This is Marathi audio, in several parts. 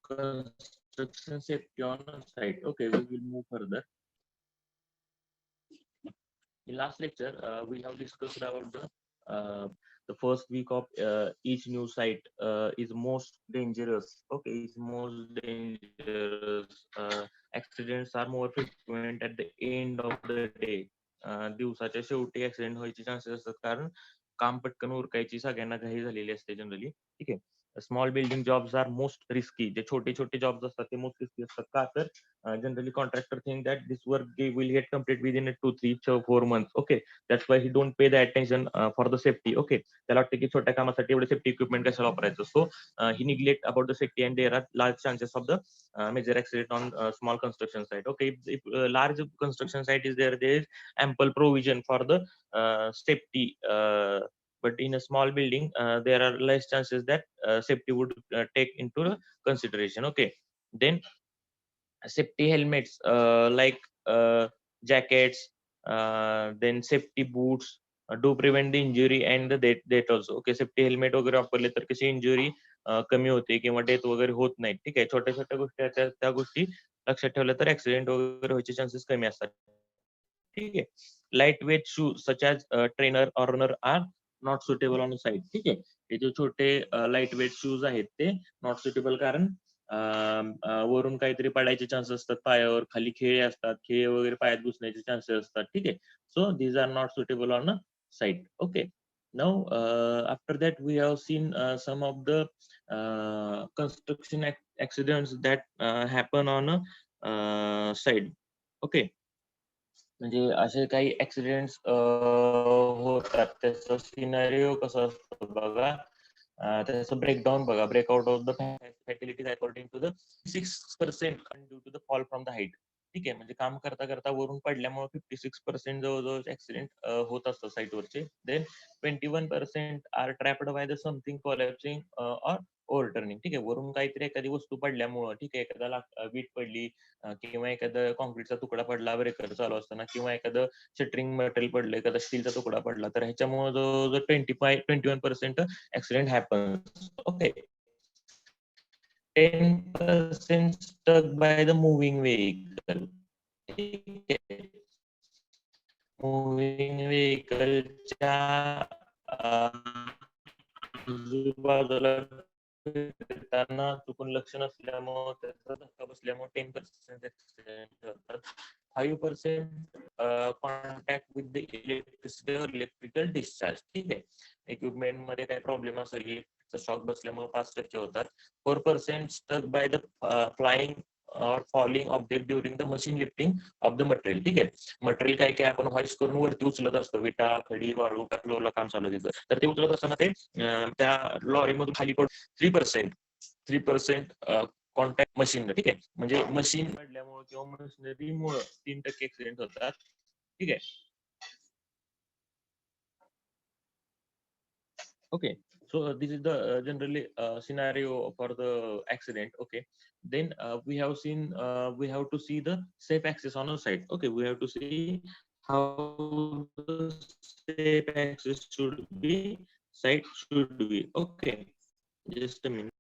construction safety on a site. Okay, we will move further. In last lecture, we have discussed about the first week of each new site is most dangerous. Okay, is most dangerous. Accidents are more frequent at the end of the day. दिवसाच्या शेवटी ऍक्सिडेंट व्हायचे चान्सेस असतात कारण काम पटकन उरकायची सगळ्यांना घाई झालेली असते जनरली. ठीक आहे. Small building jobs are most risky. जे छोटे छोटे जॉब्स असतात ते मोस्ट रिस्की असतात का तर generally contractor think that this work they will get complete within 2, 3, 4 months. Okay, that's why he don't pay the attention for the safety. Okay, त्याला वाटतं की छोट्या कामासाठी एवढं सेफ्टी इक्विपमेंट कशाला वापरायचं. So he neglect about the safety and there are large chances of the major accident on small construction site. Okay, if large construction site is there, there is ample provision for the safety. But in a small building, there are less chances that safety would take into consideration. Okay, then safety helmets like jackets, then safety boots do prevent the injury and the death also. Okay, safety helmet वगैरे वापरले तर कशी इंजुरी कमी होते किंवा डेथ वगैरे होत नाही. ठीक आहे, छोट्या छोट्या गोष्टी आहेत त्या गोष्टी लक्षात ठेवल्या तर ऍक्सिडेंट वगैरे व्हायचे चान्सेस कमी असतात. ठीक आहे. Light weight shoes such as trainer or runner are not suitable on side. ठीक आहे, हे जे छोटे लाईट वेट शूज आहेत ते नॉट सुटेबल कारण वरून काहीतरी पडायचे चान्सेस असतात, पायावर खाली खिळे असतात, खिळे वगैरे पायात घुसण्याचे चान्सेस असतात. ठीक आहे, so these are not suitable on a site. Okay, now after that we have seen some of the construction accidents that happen on a side. Okay, म्हणजे असे काही ऍक्सिडेंट्स होतात. त्याचा सिनारिओ कसा असतो बघा. त्याचं ब्रेकडाऊन बघा. Breakout of the facilities according to the 6% due to the fall from the height. ठीक आहे, म्हणजे काम करता करता वरून पडल्यामुळे 56% जवळजवळ ऍक्सिडेंट होत असतात साईटवरचे. Then 21% are trapped by the something collapsing or overturning. ठीक आहे, वरून काहीतरी एखादी वस्तू पडल्यामुळं, ठीक आहे, एखादा वीट पडली किंवा एखादा कॉन्क्रीटचा तुकडा पडला ब्रेकर चालू असताना किंवा एखादं शटरिंग मटेरियल पडलं, एखादा स्टीलचा तुकडा पडला, तर ह्याच्यामुळे जो 21% accident happens. Okay, 10% stuck by the moving vehicle. ठीक आहे, मुव्हिंग व्हेइकलच्या आजूबाजूला फिरताना चुकून लक्ष नसल्यामुळे त्याचा धक्का बसल्यामुळे 10% ऍक्सिडेंट होतात. 5% कॉन्टॅक्ट विथ द इलेक्ट्रिसिटी और इलेक्ट्रिकल डिस्चार्ज. ठीक आहे, इक्विपमेंट मध्ये काही प्रॉब्लेम असेल, शॉक बसल्यामुळे 5% होतात. 4% स्टक बाय द फ्लाइंग और falling object during the machine lifting of the material. ठीक आहे, मटेरियल काय काय आपण हॉइस्ट करून वरती उचलत असतो, विटा खडी वाळू फ्लोरला काम चालू तिथं, तर ते उचलत असताना ते त्या लॉरीमधून खाली पडून 3% कॉन्टॅक्ट मशीन. ठीक आहे, म्हणजे मशीन पडल्यामुळे किंवा मशिनरीमुळे 3% ऍक्सिडेंट होतात. ठीक आहे. Okay, so this is the generally scenario for the accident. Okay, then we have seen we have to see the safe access on a site. Okay, we have to see how the safe access should be, site should be. Okay, just a minute.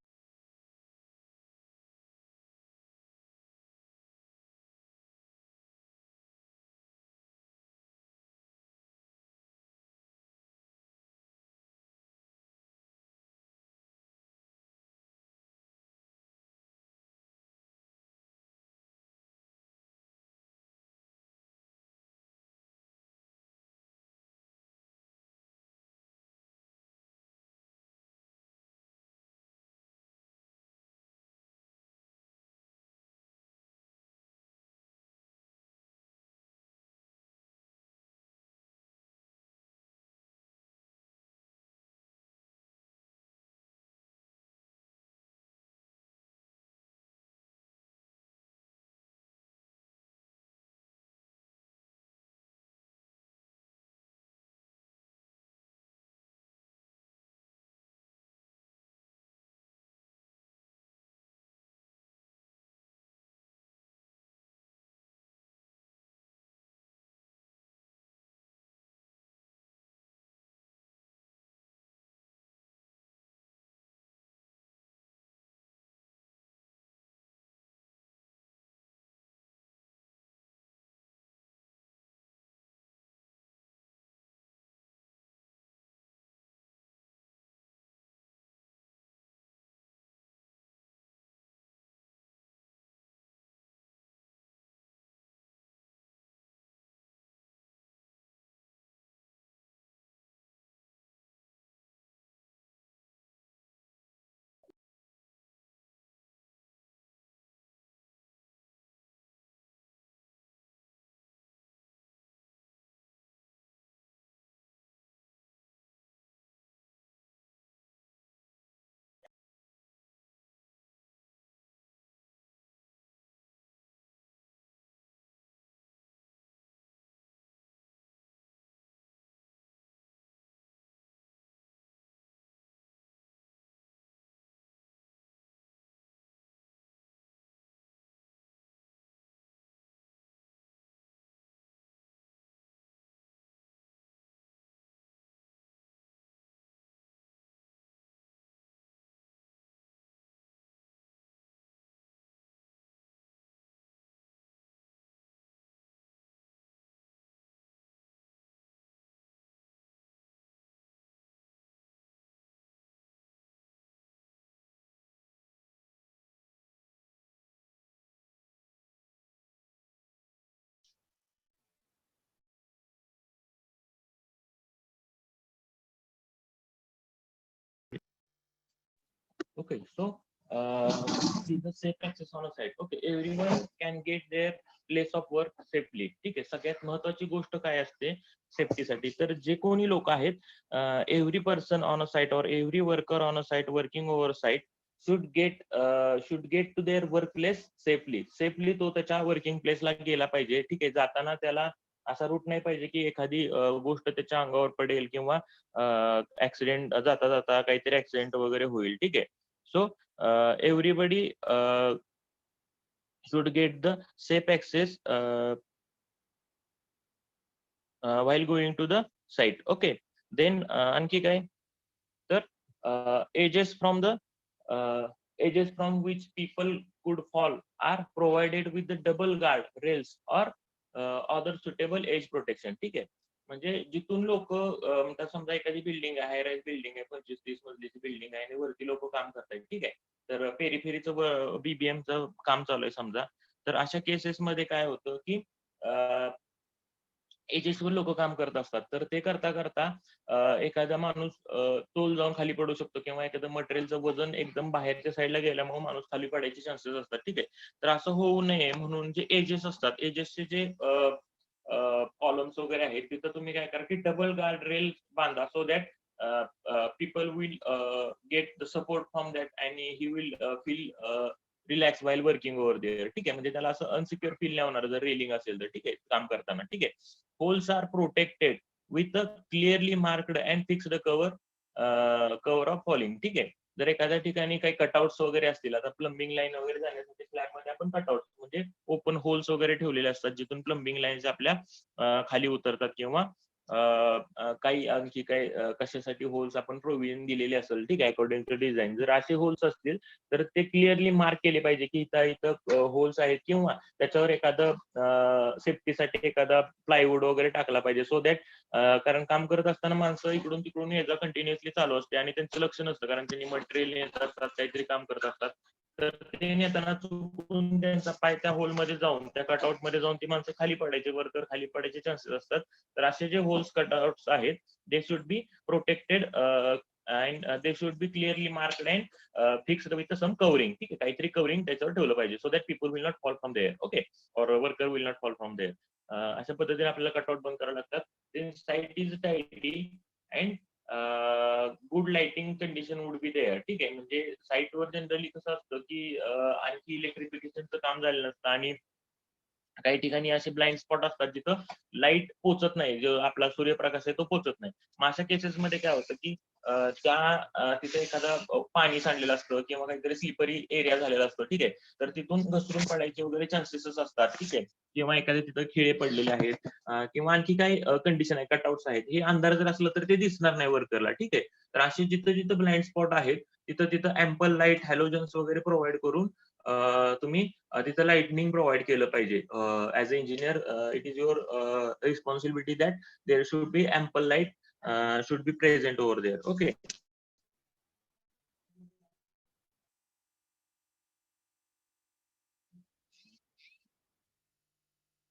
Okay, so this is safe access on a site. Okay, everyone can get their place of work safely. ठीक आहे, सगळ्यात महत्वाची गोष्ट काय असते सेफ्टीसाठी, तर जे कोणी लोक आहेत every person on a site or every worker on a site working over site should get to their work place safely तो त्याच्या वर्किंग प्लेसला गेला पाहिजे. ठीक आहे, जाताना त्याला असा रूट नाही पाहिजे की एखादी गोष्ट त्याच्या अंगावर पडेल किंवा ऍक्सिडेंट जाता जाता काहीतरी ऍक्सिडेंट वगैरे होईल. ठीक आहे, so everybody should get the safe access while going to the site. Okay, then आणखी काय, तर edges from the uh, edges from which people could fall are provided with the double guard rails or other suitable edge protection. ठीक आहे, म्हणजे जिथून लोक समजा एखादी बिल्डिंग आहे, हाय राईज बिल्डिंग आहे, 25-30 मजलीची बिल्डिंग आहे आणि वरती लोक काम करतायत. ठीक आहे, तर पेरीफेरीचं बीबीएमचं काम चालू आहे समजा, तर अशा केसेस मध्ये काय होतं की एजेसवर लोक काम करत असतात, तर ते करता करता एखादा माणूस तोल जाऊन खाली पडू शकतो किंवा एखादं मटेरियलचं वजन एकदम बाहेरच्या साईडला गेल्यामुळे माणूस खाली पडायचे चान्सेस असतात. ठीक आहे, तर असं होऊ नये म्हणून जे एजेस असतात, एजेसचे जे कॉलम्स वगैरे आहेत, तिथं तुम्ही काय करा की डबल गार्ड रेल बांधा, so that people will get the support from that and he will feel relax while working over there. ठीक आहे, म्हणजे त्याला असं अनसिक्युअर फील नाही होणार जर रेलिंग असेल तर. ठीक आहे, काम करताना. ठीक आहे, holes are protected with a clearly marked and fixed cover of falling. ठीक आहे, जर एखाद्या ठिकाणी काही कटआउट्स वगैरे असतील, आता प्लंबिंग लाईन वगैरे जाण्यासाठी स्लॅब मध्ये आपण कटआउट म्हणजे ओपन होल्स वगैरे ठेवलेले असतात, जिथून प्लंबिंग लाईन्स आपल्या खाली उतरतात किंवा काही आणखी काही कशासाठी होल्स आपण प्रोव्हिजन दिलेले असेल. ठीक आहे, अकॉर्डिंग टू डिझाईन जर असे होल्स असतील तर ते क्लिअरली मार्क केले पाहिजे की इथं इथं होल्स आहेत, किंवा त्याच्यावर एखादं सेफ्टीसाठी एखादा प्लायवूड वगैरे टाकला पाहिजे, सो दॅट कारण काम करत असताना माणसं इकडून तिकडून याचा कंटिन्युअसली चालू असते आणि त्यांचं लक्ष नसतं, कारण त्यांनी मटेरियल नेत असतात, काहीतरी काम करत असतात, तर ते नेताना चुकून त्यांचा पाय त्या होलमध्ये जाऊन त्या कटआउट मध्ये जाऊन ती माणसं खाली पडायचे, वर्कर खाली पडायचे चान्सेस असतात. तर असे जे होल्स कटआउट्स आहेत they should be protected and they should be clearly marked and fixed with some covering. ठीक आहे, काहीतरी कवरिंग त्याच्यावर ठेवलं पाहिजे, so that people will not fall from there. Okay, or worker will not fall from there. अशा पद्धतीने आपल्याला कटआउट बंद करावं लागतात. Site is tidy and good lighting condition would be there. ठीक आहे, म्हणजे साईटवर जनरली कसं असतं की आणखी इलेक्ट्रिफिकेशनचं काम झालं नसतं आणि काही ठिकाणी असे ब्लाइंड स्पॉट असतात जिथं लाईट पोचत नाही, जो आपला सूर्यप्रकाश आहे तो पोचत नाही. मग अशा केसेस मध्ये काय होतं की तिथे एखादा पाणी सांडलेलं असतं किंवा काहीतरी स्लिपरी एरिया झालेला असतो. ठीक आहे, तर तिथून घसरून पडायचे वगैरे चान्सेस असतात. ठीक आहे, किंवा एखाद्या तिथं खिळे पडलेले आहेत किंवा आणखी काही कंडिशन आहे, कटआउट्स आहेत, हे अंधार जर असलं तर ते दिसणार नाही वर्करला. ठीक आहे, तर असे जिथं जिथं ब्लाइंड स्पॉट आहेत तिथं तिथं अँपल लाईट हॅलोजन्स वगैरे प्रोव्हाइड करून तुम्ही तिथं लाइटनिंग प्रोव्हाइड केलं पाहिजे. As a engineer it is your responsibility that there should be ample light should be present over there. Okay,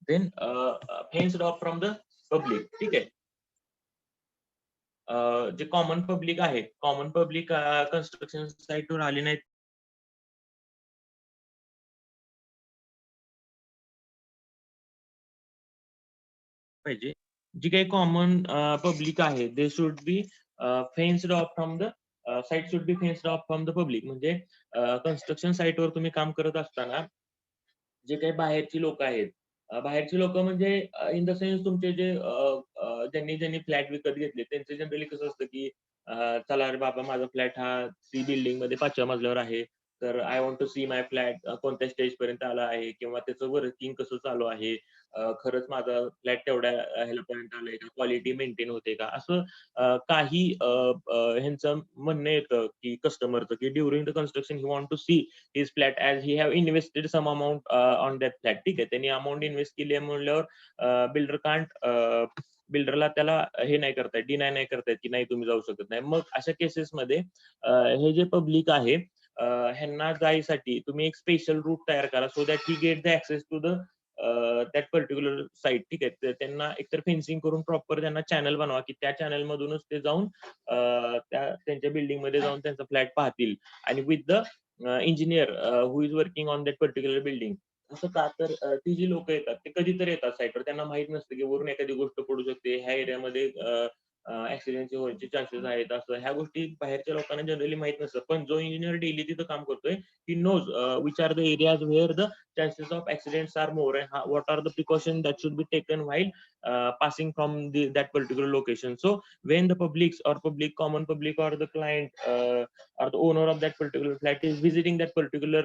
then fenced off from the public. ठीक आहे, जे कॉमन पब्लिक आहे, कॉमन पब्लिक कन्स्ट्रक्शन साईटवर आले नाहीत पाहिजे. जी काही कॉमन पब्लिक आहे they should be fenced off from the site, should be fenced off from the public. म्हणजे कन्स्ट्रक्शन साईटवर तुम्ही काम करत असताना जे काही बाहेरची लोक आहेत, बाहेरची लोक म्हणजे इन द सेन्स तुमचे जे ज्यांनी ज्यांनी फ्लॅट विकत घेतले त्यांचं जनरली कसं असतं की चला रे बाबा, माझा फ्लॅट हा सी बिल्डिंग मध्ये 5व्या मजल्यावर आहे, तर I want to see my flat कोणत्या स्टेज पर्यंत आला आहे किंवा त्याचं वर्किंग कसं चालू आहे, खरंच माझा फ्लॅट तेवढ्या ह्याला पर्यंत आलाय का, क्वालिटी मेंटेन होते का, असं काही ह्यांचं म्हणणं येतं की कस्टमरचं की during the construction he want to see his flat as he have invested some amount on that flat. ठीक आहे, त्यांनी अमाऊंट इन्व्हेस्ट केली आहे म्हणल्यावर बिल्डर कांट बिल्डरला त्याला हे नाही करतायत, डिनाय नाही करतायत की नाही तुम्ही जाऊ शकत नाही. मग अशा केसेसमध्ये हे जे पब्लिक आहे ह्यांना जायसाठी तुम्ही एक स्पेशल रूट तयार करा, so that he get the access to the that particular site. ठीक आहे. तर त्यांना एकतर फेन्सिंग करून प्रॉपर त्यांना चॅनल बनवा, की त्या चॅनल मधूनच ते जाऊन त्यांच्या बिल्डिंग मध्ये जाऊन त्यांचा फ्लॅट पाहतील. आणि with the engineer who is working on that particular building. असं का तर ती जी लोक येतात ते कधीतरी येतात साईटवर, त्यांना माहित नसतं की वरून एखादी गोष्ट पडू शकते, ह्या एरियामध्ये ऍक्सिडेंटचे व्हायचे चान्सेस आहेत. असं ह्या गोष्टी बाहेरच्या लोकांना जनरली माहित नसतं, पण जो इंजिनियर डेली तिथं काम करतोय, he knows which are the areas where the chances of accidents are more, and what are the precautions that should be taken while passing from that particular location. So when the publics or common public or the client or the owner of that particular flat is visiting that particular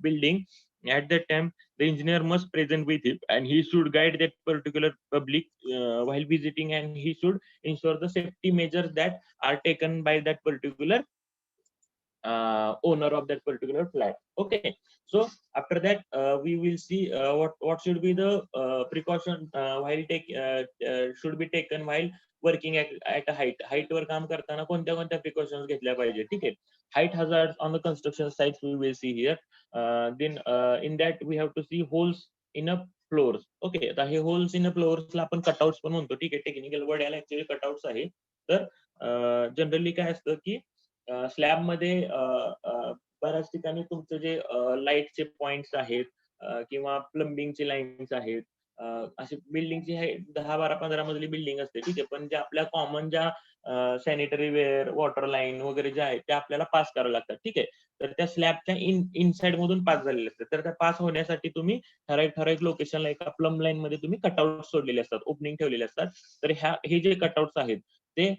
building, at that time the engineer must present with him, and he should guide that particular public while visiting, and he should ensure the safety measures that are taken by that particular owner of that particular flat. Okay, so after that we will see what should be the precaution while take should be taken while working at a height वर काम करताना कोणत्या कोणत्या precautions घेतल्या पाहिजे. ठीक आहे. Height hazards on the construction sites we will see here. Then in that we have to see holes in a floors. Okay, आता हे होल्स इन अ फ्लोअर्सला आपण कटआउट्स पण म्हणतो. ठीक आहे, टेक्निकल वर्ड याला ऍक्च्युअली कटआउट्स आहे. तर जनरली काय असतं की स्लॅब मध्ये बऱ्याच ठिकाणी तुमचं जे लाईटचे पॉइंट्स आहेत किंवा प्लंबिंगचे लाईन्स आहेत, अशी बिल्डिंगची आहे 10, 12, 15 मजली बिल्डिंग असते. ठीक आहे, पण ज्या आपल्या कॉमन ज्या सॅनिटरी वेअर, वॉटर लाईन वगैरे ज्या आहेत त्या आपल्याला पास कराव्या लागतात. ठीक आहे, तर त्या स्लॅबच्या इनसाइड मधून पास झालेल्या असतात. तर त्या पास होण्यासाठी तुम्ही ठराविक ठराविक लोकेशनला एका प्लंब लाईन मध्ये तुम्ही कटआउट सोडलेले असतात, ओपनिंग ठेवलेले असतात. तर हे जे कटआउट्स आहेत ते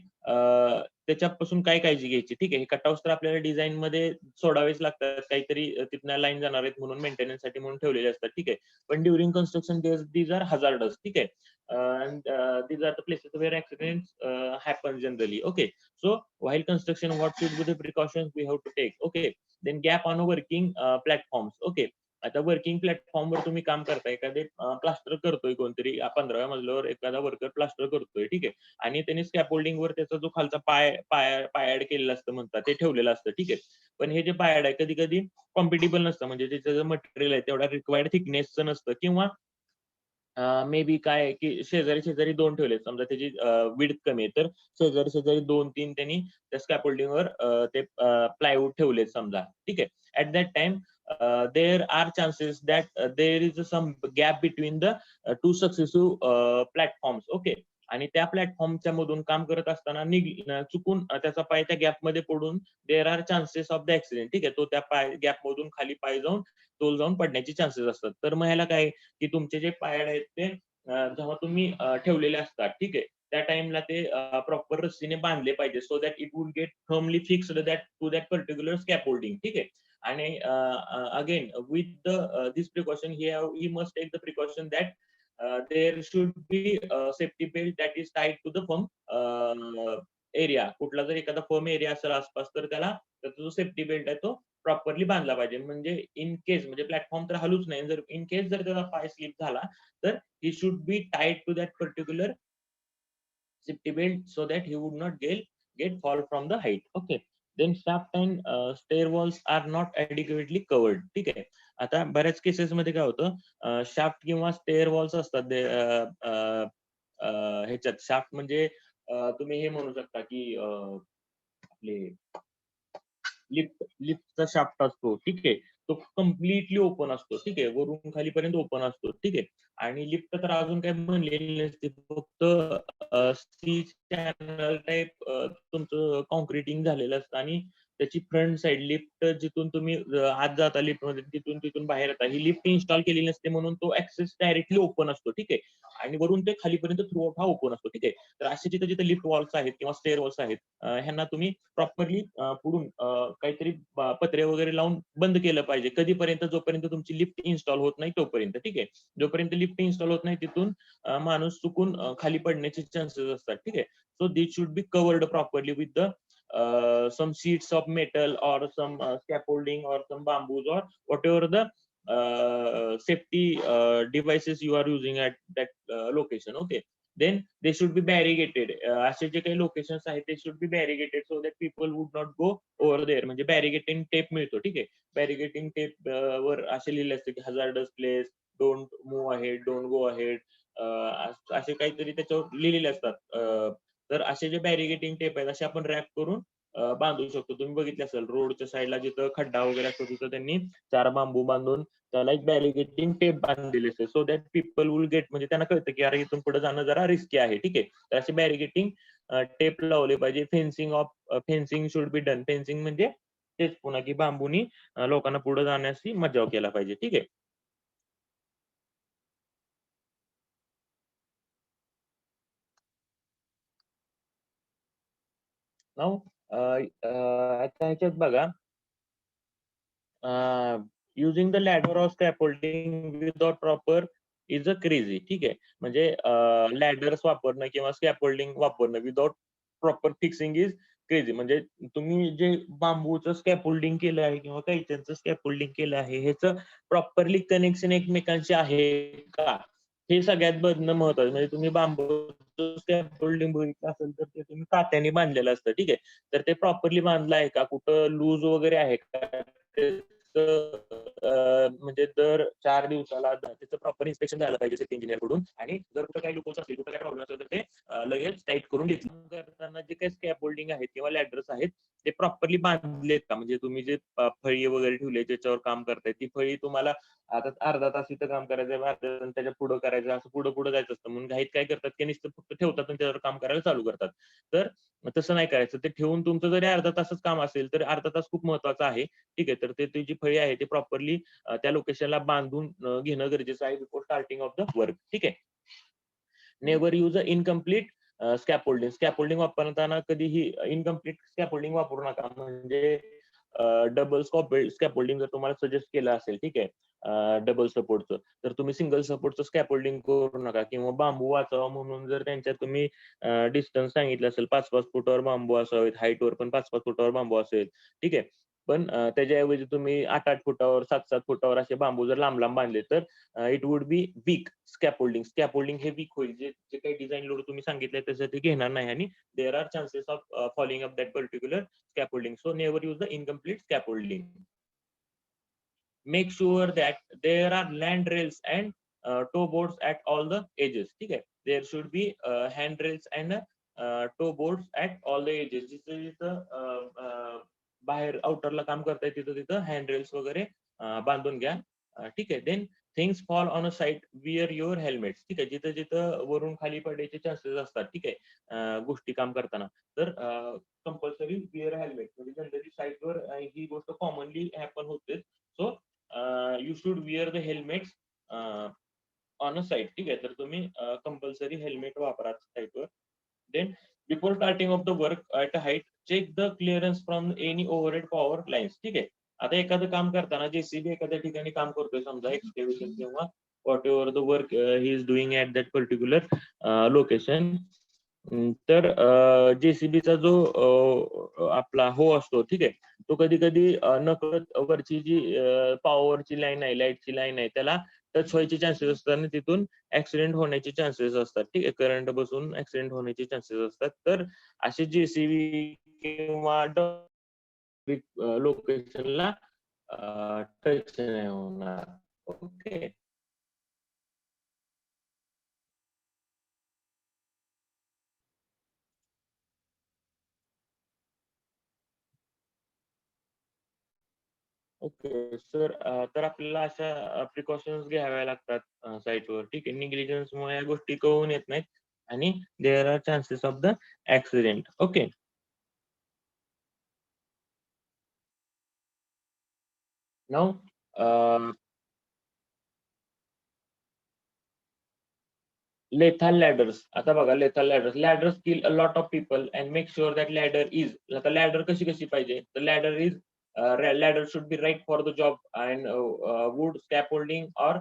त्याच्यापासून काय काळजी घ्यायची. ठीक आहे, हे कटआउट्स तर आपल्याला डिझाईन मध्ये सोडावेच लागतात, काहीतरी तिथनं लाईन जाणार आहेत म्हणून मेंटेनन्ससाठी म्हणून ठेवलेले असतात. ठीक आहे, पण during construction these are hazards. ठीक आहे, these are the places where accidents happen generally. Okay, so while construction, what should be the precautions we have to take? Okay, then gap on working platforms. Okay, आता वर्किंग प्लॅटफॉर्मवर तुम्ही काम करताय, एखादे प्लास्टर करतोय कोणतरी 15व्या मजल्यावर एखादा वर्कर प्लास्टर करतोय. ठीक आहे, आणि त्यांनी स्कॅफोल्डिंगवर त्याचा जो खालचा पाय पाय पाय ऍड केलेला असतं म्हणतात, ते ठेवलेलं असतं. ठीक आहे, पण हे जे पाय ऍड आहे कधी कधी कॉम्पिटेबल नसतं, म्हणजे त्याचं जे मटेरियल आहे तेवढा रिक्वायर्ड थिकनेसचं नसतं, किंवा मे बी काय आहे, की शेजारी शेजारी दोन ठेवले, समजा त्याची विड्थ कमी आहे, तर शेजारी शेजारी 2-3 त्यांनी त्या स्कॅफोल्डिंगवर ते प्लायवूड ठेवले समजा. ठीक आहे, at that time there are chances that there is some gap between the two successive platforms. Okay, आणि त्या प्लॅटफॉर्मच्या मधून काम करत असताना चुकून त्याचा पाय त्या गॅप मध्ये पडून देर are chances of the accident. ठीक आहे, तो त्या पाय गॅप मधून खाली पाय जाऊन तोल जाऊन पडण्याचे चान्सेस असतात. तर मग ह्याला काय की तुमचे जे पायड आहेत ते जेव्हा तुम्ही ठेवलेले असतात, ठीक आहे, त्या टाइमला ते प्रॉपर रस्सीने बांधले पाहिजे, so that it would get firmly fixed that to that particular scaffolding. ठीक आहे, आणि again with the this precaution he must take the precaution that there should be safety belt that is tied to the firm area. कुठला जर एखादा फर्म एरिया असेल आसपास, तर त्याचा जो सेफ्टी बेल्ट आहे तो प्रॉपरली बांधला पाहिजे. म्हणजे इन केस, म्हणजे प्लॅटफॉर्म तर हलूच नाही, जर इन केस जर त्याचा पाय स्लिप झाला तर he should be tied to that particular safety belt so that he would not get fall from the height. Okay, then shaft and stair walls are not adequately covered. ठीक आहे, आता बऱ्याच केसेस मध्ये काय होतं, शाफ्ट किंवा स्टेअर वॉल्स असतात ह्याच्यात. शाफ्ट म्हणजे तुम्ही हे म्हणू शकता की आपले लिफ्टचा शाफ्ट असतो. ठीक आहे, तो कम्प्लिटली ओपन असतो. ठीक आहे, वरून खालीपर्यंत ओपन असतो. ठीक आहे, आणि लिफ्ट तर अजून काही बनलेली नसते, फक्त सी चॅनल टाईप तुमचं कॉन्क्रिटिंग झालेलं असतं, आणि त्याची फ्रंट साइड लिफ्ट जिथून तुम्ही आत जाता लिफ्ट मध्ये, तिथून तिथून बाहेर येता, ही लिफ्ट इन्स्टॉल केलेली नसते म्हणून तो ऍक्सेस डायरेक्टली ओपन असतो. ठीक आहे, आणि वरून ते खालीपर्यंत थ्रू आउट हा ओपन असतो. ठीक आहे, तर असे जिथे जिथे लिफ्ट वॉल्स आहेत किंवा स्टेअर वॉल्स आहेत, ह्यांना तुम्ही प्रॉपरली पुढून काहीतरी पत्रे वगैरे लावून बंद केलं पाहिजे, कधीपर्यंत, जोपर्यंत तुमची लिफ्ट इन्स्टॉल होत नाही तोपर्यंत. ठीक आहे, जोपर्यंत लिफ्ट इन्स्टॉल होत नाही तिथून माणूस चुकून खाली पडण्याचे चान्सेस असतात. ठीक आहे, so this should be covered properly with the some sheets of metal or some scaffolding or some bamboos or whatever the safety devices you are using at that location. Okay, then they should be barricaded. असे जे काही लोकेशन्स आहेत ते should be barricaded so that people would not go over there. म्हणजे बॅरिगेटिंग टेप मिळतो. ठीक आहे, बॅरिगेटिंग टेप वर असे लिहिले असते की hazardous place, don't move ahead, don't go ahead, असे काहीतरी त्याच्यावर लिहिलेले असतात. तर असे जे बॅरिगेटिंग टेप आहेत असे आपण रॅप करून बांधू शकतो. तुम्ही बघितले असेल रोडच्या साईडला जिथं खड्डा वगैरे असतो तिथं त्यांनी 4 बांबू बांधून त्याला एक बॅरिगेटिंग टेप बांधलेली असते. So that people will gate, म्हणजे त्यांना कळतं की अरे इथून पुढे जाणं जरा रिस्की आहे. ठीक आहे. तर असे बॅरिगेटिंग टेप लावले पाहिजे. Fencing should be done. Fencing म्हणजे तेच पुन्हा की बांबूनी लोकांना पुढे जाण्याची मज्जाव केला पाहिजे. ठीक आहे. नाऊ आता ह्याच्यात बघा, using the ladder or scaffolding without proper is a crazy. ठीक आहे. म्हणजे लॅडर्स वापरणं किंवा स्कॅफोल्डिंग वापरणं without proper fixing is crazy. म्हणजे तुम्ही जे बांबूचं स्कॅफोल्डिंग केलं आहे किंवा कैच्यांचं स्कॅफोल्डिंग केलं आहे ह्याचं प्रॉपरली कनेक्शन एकमेकांशी आहे का, हे सगळ्यात बघणं महत्वाचं. म्हणजे तुम्ही बांबूचं स्कॅफोल्डिंग बघितलं असेल तर ते तुम्ही कात्याने बांधलेलं असतं. ठीक आहे. तर ते प्रॉपरली बांधलं आहे का, कुठं लूज वगैरे आहे का, म्हणजे दर 4 दिवसाला त्याचं प्रॉपर इन्स्पेक्शन झालं पाहिजे सिटी इंजिनियर कडून. आणि जर कुठं काही लुकोच असतील, कुठं काही प्रॉब्लेम असेल तर ते लगेच टाईट करून घेतलं. करताना जे काही स्कॅफोल्डिंग आहेत किंवा लॅडर्स आहेत ते प्रॉपरली बांधलेत का, म्हणजे तुम्ही जे फळी वगैरे ठेवले ज्याच्यावर काम करताय ती फळी तुम्हाला आता अर्धा तास इथं काम करायचं, अर्धा तास त्याच्या पुढं करायचं, असं पुढं पुढं जायचं असतं. म्हणून घाईत काय करतात की नुसतं फक्त ठेवतात आणि त्याच्यावर काम करायला चालू करतात. तर तसं नाही करायचं. ते ठेवून तुमचं जरी अर्धा तासच काम असेल तर अर्धा तास खूप महत्वाचा आहे. ठीक आहे. तर ते जी फळी आहे ती प्रॉपरली त्या लोकेशनला बांधून घेणं गरजेचं आहे before starting of the work. ठीक आहे. Never use a incomplete scaffolding. Scaffolding वापरताना कधीही इनकम्प्लीट स्कॅफोल्डिंग वापरू नका. म्हणजे डबल स्कॅफोल्डिंग जर तुम्हाला सजेस्ट केलं असेल, ठीक आहे, डबल सपोर्टचं, तर तुम्ही सिंगल सपोर्टचं स्कॅफोल्डिंग करू नका. किंवा बांबू वाचावा म्हणून जर त्यांच्यात तुम्ही डिस्टन्स सांगितलं असेल 5-5 फुटावर बांबू असावेत, हाईटवर पण 5-5 फुटावर बांबू असेल, ठीक आहे. पण त्याच्याऐवजी तुम्ही 8-8 फुटावर 7-7 फुटावर असे बांबू जर लांब लांब बांधले तर इट वुड बी वीक स्कॅफोल्डिंग. स्कॅफोल्डिंग हे वीक होईल. जे काही डिझाईन लोड तुम्ही सांगितलंय त्याचं ते घेणार नाही आणि there are chances of falling up that particular scaffolding. So never use the incomplete scaffolding. Make sure that there are land rails and toe boards at all the edges. ठीक आहे. There should be hand rails and toe boards at all the edges. जिथं जिथं बाहेर आउटरला काम करताय तिथं तिथं हँड रेल्स वगैरे बांधून घ्या. ठीक आहे. Then things fall on a side, wear your helmet. ठीक आहे. जिथं जिथं वरून खाली पडायचे चान्सेस असतात. ठीक आहे. गोष्टी काम करताना तर कंपल्सरी विअर हेल्मेट. म्हणजे जनरली साईटवर ही गोष्ट कॉमनली हॅपन होते. So you should wear the helmet on a site. ठीक आहे. तर तुम्ही कंपल्सरी हेल्मेट वापरा साईटवर. Then before starting of the work at a height, check the clearance from any overhead power lines. ठीक आहे. आता एखादं काम करताना जेसीबी एखाद्या ठिकाणी काम करतोय समजा एक्सकेव्हेशन किंवा what ever the work he is doing at that particular location. तर जेसीबीचा जो आपला हो असतो, ठीक आहे, तो कधी कधी नकळत वरची जी पॉवरची लाईन आहे, लाईटची लाईन आहे, त्याला टच व्हायचे चान्सेस असतात आणि तिथून ऍक्सिडेंट होण्याचे चान्सेस असतात. ठीक आहे. करंट बसून ऍक्सिडेंट होण्याचे चान्सेस असतात. तर असे जेसीबी किंवा लोकेशनला टच नाही होणार. ओके. Okay sir. तर आपल्याला अशा प्रिकॉशन्स घ्याव्या लागतात साईटवर. ठीक आहे. निग्लिजन्समुळे या गोष्टी कळून येत नाहीत आणि there are chances of the accident. Okay. Now lethal ladders. आता बघा lethal ladders. Ladders kill a lot of people and make sure that ladder is. आता लॅडर कशी कशी पाहिजे, तर ladder is ladder should be right for the job and would scaffolding or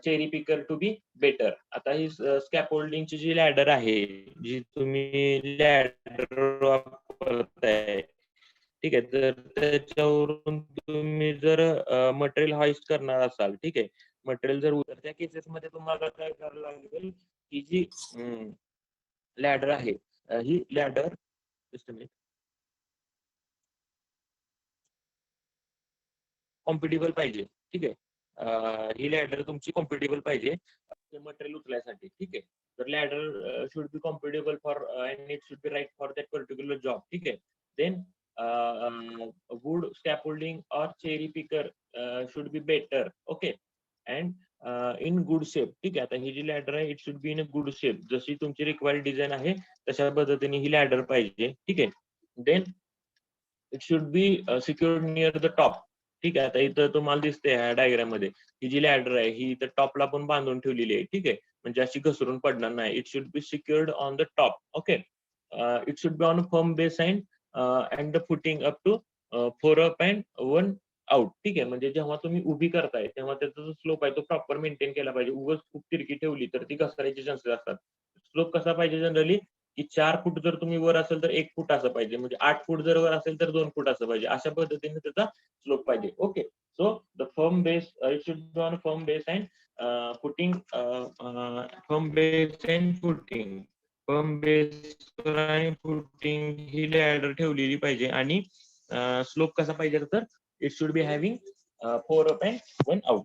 cherry picker to be better. आता ही स्कॅफोल्डिंगची जी लॅडर आहे, जी तुम्ही लॅडर वापरताय, ठीक आहे, तर त्याच्यावरून तुम्ही जर मटेरियल हॉइस्ट करणार असाल, ठीक आहे, मटेरियल जर उतर त्या केसेस मध्ये तुम्हाला काय करावं लागेल की जी लॅडर आहे ही लॅडर कॉम्पिटेबल पाहिजे. ठीक आहे. ही लॅडर तुमची कॉम्पिटेबल पाहिजे ते मटेरियल उचलायसाठी. ठीक आहे. तर ladder should be compatible for and it should be right for that particular job. ठीक आहे. Then wood scaffolding or cherry picker should be better. Okay. And in good shape. ठीक आहे. आता ही जी लॅडर आहे it should be in a good shape. जशी तुमची रिक्वायर्ड डिझाईन आहे तशा पद्धतीने ही लॅडर पाहिजे. ठीक आहे. Then it should be secured near the top. ठीक आहे. आता इथं तुम्हाला दिसते ह्या डायग्राम मध्ये ही जी लॅडर आहे ही इथं टॉपला पण बांधून ठेवलेली आहे. ठीक आहे. म्हणजे अशी घसरून पडणार नाही. It should be secured on the top. Okay. It should be on firm base and the footing up to 4 up and 1 out. ठीक आहे. म्हणजे जेव्हा तुम्ही उभी करताय तेव्हा त्याचा जो स्लोप आहे तो प्रॉपर मेंटेन केला पाहिजे. उगाच खूप तिरकी ठेवली तर ती घसरायचे चान्सेस असतात. स्लोप कसा पाहिजे जनरली की 4 फूट जर तुम्ही वर असेल तर 1 फूट असं पाहिजे. म्हणजे 8 फूट जर वर असेल तर 2 फूट असं पाहिजे. अशा पद्धतीने त्याचा स्लोप पाहिजे. Okay. So the firm base it should be on firm base and footing firm base and footing. Firm base आणि फुटिंग ही लॅडर ठेवलेली पाहिजे. आणि स्लोप कसा पाहिजे तर it should B having 4 up and 1 out.